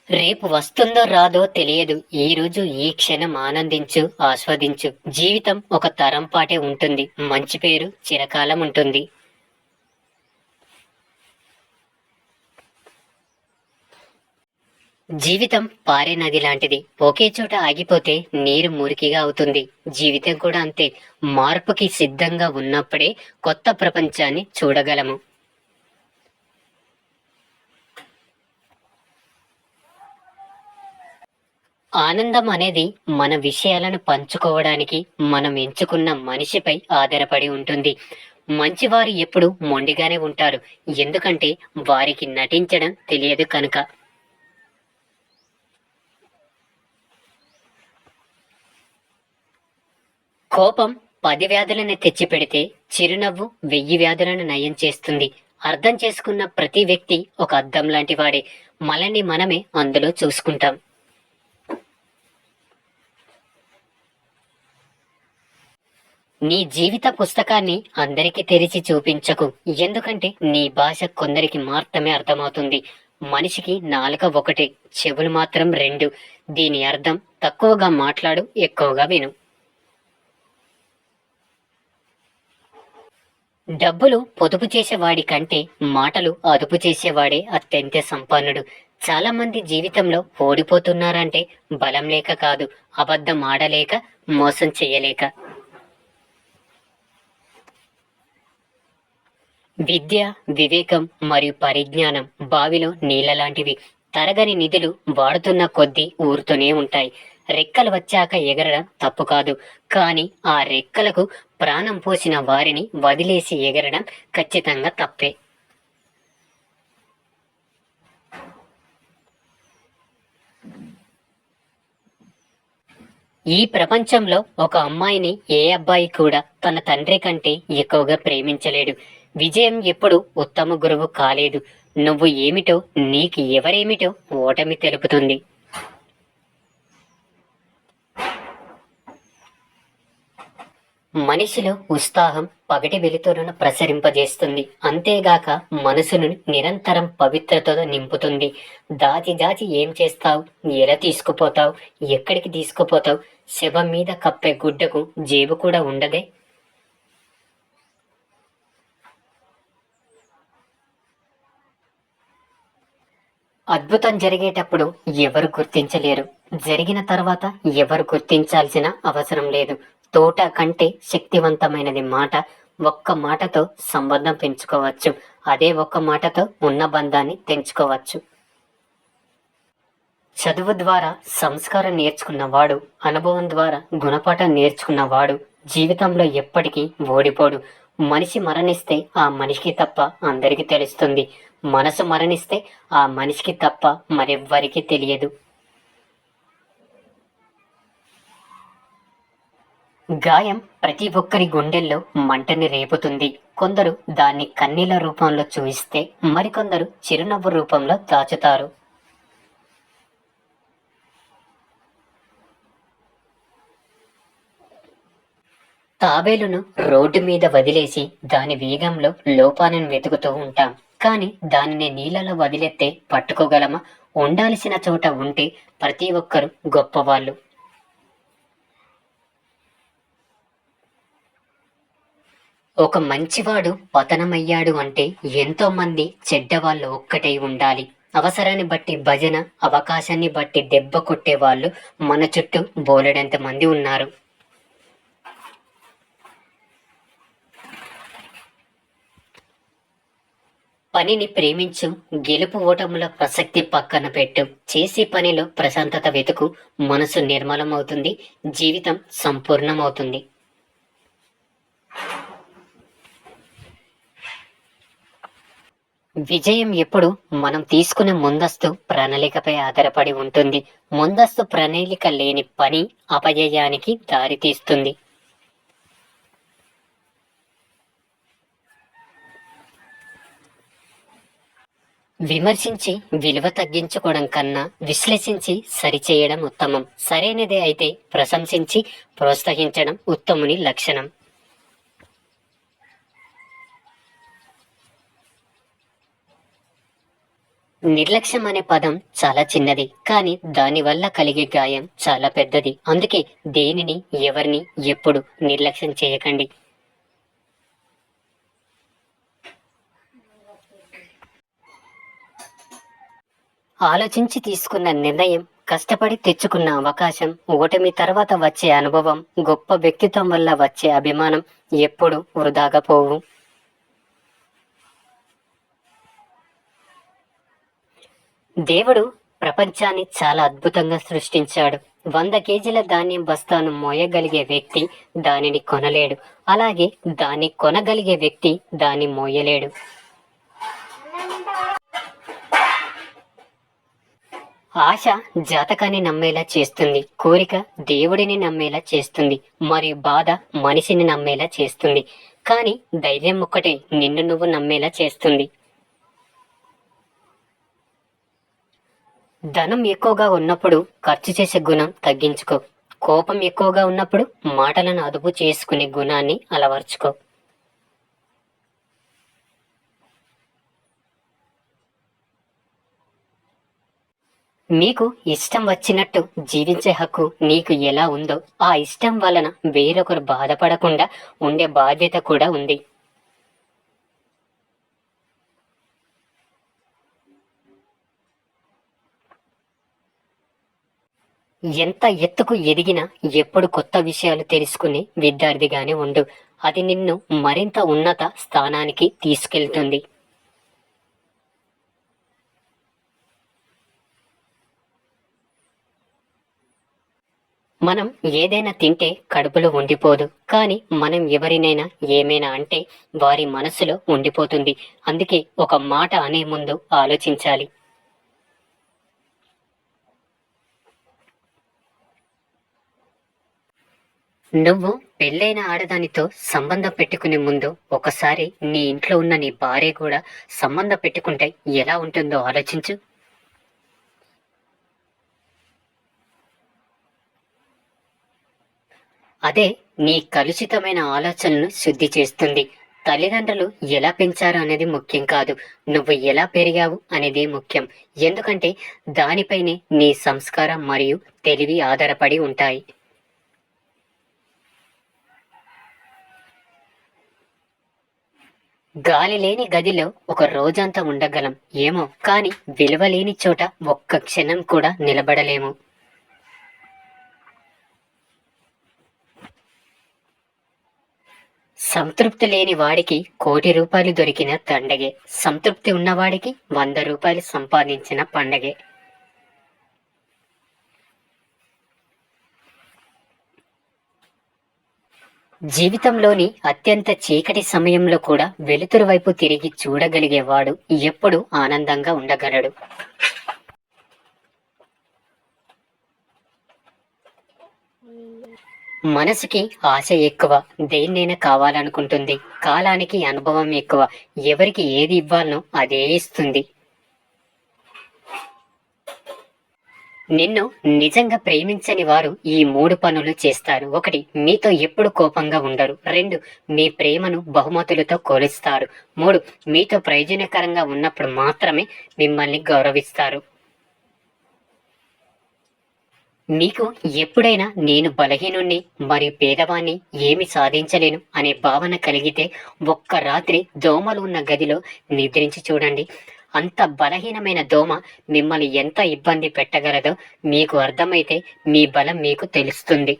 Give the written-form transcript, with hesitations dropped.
రేపు వస్తుందో రాదో తెలియదు. ఈ రోజు ఈ క్షణం ఆనందించు, ఆస్వాదించు. జీవితం ఒక తరం పాటే ఉంటుంది. మంచి పేరు చిరకాలం ఉంటుంది. జీవితం పారే నది లాంటిది. ఒకే చోట ఆగిపోతే నీరు మురికిగా అవుతుంది. జీవితం కూడా అంతే. మార్పుకి సిద్ధంగా ఉన్నప్పుడే కొత్త ప్రపంచాన్ని చూడగలము. ఆనందం అనేది మన విషయాలను పంచుకోవడానికి మనం ఎంచుకున్న మనిషిపై ఆధారపడి ఉంటుంది. మంచివారు ఎప్పుడు మొండిగానే ఉంటారు, ఎందుకంటే వారికి నటించడం తెలియదు కనుక. కోపం 10 వ్యాధులను తెచ్చిపెడితే చిరునవ్వు 1000 వ్యాధులను నయం చేస్తుంది. అర్థం చేసుకున్న ప్రతి వ్యక్తి ఒక అద్దం లాంటి వాడే. మనల్ని మనమే అందులో చూసుకుంటాం. నీ జీవిత పుస్తకాన్ని అందరికీ తెరిచి చూపించకు, ఎందుకంటే నీ భాష కొందరికి మాత్రమే అర్థమవుతుంది. మనిషికి నాలుక ఒకటే, చెవులు మాత్రం 2. దీని అర్థం తక్కువగా మాట్లాడు, ఎక్కువగా విను. డబ్బులు పొదుపు చేసేవాడి కంటే మాటలు అదుపు చేసేవాడే అత్యంత సంపన్నుడు. చాలా మంది జీవితంలో ఓడిపోతున్నారంటే బలం లేక కాదు, అబద్ధం ఆడలేక, మోసం చెయ్యలేక. విద్య, వివేకం మరియు పరిజ్ఞానం బావిలో నీళ్ళ లాంటివి. తరగని నిధులు వాడుతున్న కొద్దీ ఊరుతూనే ఉంటాయి. రెక్కలు వచ్చాక ఎగరడం తప్పు కాదు, కానీ ఆ రెక్కలకు ప్రాణం పోసిన వారిని వదిలేసి ఎగరడం ఖచ్చితంగా తప్పే. ఈ ప్రపంచంలో ఒక అమ్మాయిని ఏ అబ్బాయి కూడా తన తండ్రి కంటే ఎక్కువగా ప్రేమించలేడు. విజయం ఎప్పుడు ఉత్తమ గురువు కాలేదు. నువ్వు ఏమిటో, నీకు ఎవరేమిటో ఓటమి తెలుపుతుంది. మనిషిలో ఉత్సాహం పగటి వెలుతురును ప్రసరింపజేస్తుంది. అంతేగాక మనసును నిరంతరం పవిత్రతతో నింపుతుంది. దాచి దాచి ఏం చేస్తావు? ఎలా తీసుకుపోతావు? ఎక్కడికి తీసుకుపోతావు? శవం మీద కప్పే గుడ్డకు జేబు కూడా ఉండదే. అద్భుతం జరిగేటప్పుడు ఎవరు గుర్తించలేరు. జరిగిన తర్వాత ఎవరు గుర్తించాల్సిన అవసరం లేదు. తోట కంటే శక్తివంతమైనది మాట. ఒక్క మాటతో సంబంధం పెంచుకోవచ్చు. అదే ఒక్క మాటతో ఉన్న బంధాన్ని తెంచుకోవచ్చు. చదువు ద్వారా సంస్కారం నేర్చుకున్నవాడు, అనుభవం ద్వారా గుణపాఠం నేర్చుకున్నవాడు జీవితంలో ఎప్పటికీ ఓడిపోడు. మనిషి మరణిస్తే ఆ మనిషికి తప్ప అందరికీ తెలుస్తుంది. మనసు మరణిస్తే ఆ మనిషికి తప్ప మరెవ్వరికీ తెలియదు. గాయం ప్రతి ఒక్కరి గుండెల్లో మంటని రేపుతుంది. కొందరు దాన్ని కన్నీళ్ల రూపంలో చూయిస్తే, మరికొందరు చిరునవ్వు రూపంలో దాచుతారు. తాబేలును రోడ్డు మీద వదిలేసి దాని వేగంలో లోపాలను వెతుకుతూ ఉంటాం, కానీ దానిని నీళ్ళలో వదిలేస్తే పట్టుకోగలమా? ఉండాల్సిన చోట ఉంటే ప్రతి ఒక్కరు గొప్పవాళ్ళు. ఒక మంచివాడు పతనమయ్యాడు అంటే ఎంతో మంది చెడ్డవాళ్ళు ఒక్కటై ఉండాలి. అవసరాన్ని బట్టి భజన, అవకాశాన్ని బట్టి దెబ్బ కొట్టే వాళ్ళు మన చుట్టూ బోలెడంత మంది ఉన్నారు. పనిని ప్రేమించు, గెలుపు ఓటముల ప్రసక్తి పక్కన పెట్టు. చేసే పనిలో ప్రశాంతత వెతుకు. మనసు నిర్మలమవుతుంది, జీవితం సంపూర్ణమవుతుంది. విజయం ఎప్పుడు మనం తీసుకునే ముందస్తు ప్రణాళికపై ఆధారపడి ఉంటుంది. ముందస్తు ప్రణాళిక లేని పని అపజయానికి దారితీస్తుంది. విమర్శించి విలువ తగ్గించుకోవడం కన్నా విశ్లేషించి సరిచేయడం ఉత్తమం. సరైనదే అయితే ప్రశంసించి ప్రోత్సహించడం ఉత్తముని లక్షణం. నిర్లక్ష్యం అనే పదం చాలా చిన్నది, కానీ దానివల్ల కలిగే గాయం చాలా పెద్దది. అందుకే దేనిని, ఎవరిని ఎప్పుడు నిర్లక్ష్యం చేయకండి. ఆలోచించి తీసుకున్న నిర్ణయం, కష్టపడి తెచ్చుకున్న అవకాశం, ఓటమి తర్వాత వచ్చే అనుభవం, గొప్ప వ్యక్తిత్వం వల్ల వచ్చే అభిమానం ఎప్పుడు వృధాగా పోవు. దేవుడు ప్రపంచాన్ని చాలా అద్భుతంగా సృష్టించాడు. 100 కేజీల ధాన్యం బస్తాను మోయగలిగే వ్యక్తి దానిని కొనలేడు. అలాగే దాన్ని కొనగలిగే వ్యక్తి దాన్ని మోయలేడు. ఆశ జాతకాన్ని నమ్మేలా చేస్తుంది, కోరిక దేవుడిని నమ్మేలా చేస్తుంది, మరియు బాధ మనిషిని నమ్మేలా చేస్తుంది. కానీ ధైర్యం ఒక్కటే నిన్ను నువ్వు నమ్మేలా చేస్తుంది. ధనం ఎక్కువగా ఉన్నప్పుడు ఖర్చు చేసే గుణం తగ్గించుకో. కోపం ఎక్కువగా ఉన్నప్పుడు మాటలను అదుపు చేసుకునే గుణాన్ని అలవర్చుకో. మీకు ఇష్టం వచ్చినట్టు జీవించే హక్కు నీకు ఎలా ఉందో, ఆ ఇష్టం వలన వేరొకరు బాధపడకుండా ఉండే బాధ్యత కూడా ఉంది. ఎంత ఎత్తుకు ఎదిగినా ఎప్పుడు కొత్త విషయాలు తెలుసుకునే విద్యార్థిగానే ఉండు. అది నిన్ను మరింత ఉన్నత స్థానానికి తీసుకెళ్తుంది. మనం ఏదైనా తింటే కడుపులో ఉండిపోదు, కానీ మనం ఎవరినైనా ఏమైనా అంటే వారి మనసులో ఉండిపోతుంది. అందుకే ఒక మాట అనే ముందు ఆలోచించాలి. నువ్వు పెళ్ళైన ఆడదానితో సంబంధం పెట్టుకునే ముందు ఒకసారి నీ ఇంట్లో ఉన్న నీ భార్య కూడా సంబంధం పెట్టుకుంటే ఎలా ఉంటుందో ఆలోచించు. అదే నీ కలుషితమైన ఆలోచనలను శుద్ధి చేస్తుంది. తల్లిదండ్రులు ఎలా పెంచారు అనేది ముఖ్యం కాదు, నువ్వు ఎలా పెరిగావు అనేది ముఖ్యం. ఎందుకంటే దానిపైనే నీ సంస్కారం మరియు తెలివి ఆధారపడి ఉంటాయి. గాలి లేని గదిలో ఒక రోజంతా ఉండగలం ఏమో, కానీ విలువ లేని చోట ఒక్క క్షణం కూడా నిలబడలేము. సంతృప్తి లేని వాడికి ₹1,00,00,000 దొరికిన దండగే, సంతృప్తి ఉన్నవాడికి ₹100 సంపాదించిన పండగే. జీవితంలోని అత్యంత చీకటి సమయంలో కూడా వెలుతురు వైపు తిరిగి చూడగలిగేవాడు ఎప్పుడూ ఆనందంగా ఉండగలడు. మనసుకి ఆశ ఎక్కువ, దేన్నైనా కావాలనుకుంటుంది. కాలానికి అనుభవం ఎక్కువ, ఎవరికి ఏది ఇవ్వాలనో అదే ఇస్తుంది. నిన్ను నిజంగా ప్రేమించని వారు ఈ 3 పనులు చేస్తారు. 1. మీతో ఎప్పుడు కోపంగా ఉండరు. 2. మీ ప్రేమను బహుమతులతో కొలుస్తారు. 3. మీతో ప్రయోజనకరంగా ఉన్నప్పుడు మాత్రమే మిమ్మల్ని గౌరవిస్తారు. మీకు ఎప్పుడైనా నేను బలహీనుణ్ణి మరియు పేదవాణ్ణి, ఏమి సాధించలేను అనే భావన కలిగితే ఒక్క రాత్రి దోమలు ఉన్న గదిలో నిద్రించి చూడండి. అంత బలహీనమైన దోమ మిమ్మల్ని ఎంత ఇబ్బంది పెట్టగలదో మీకు అర్థమైతే మీ బలం మీకు తెలుస్తుంది.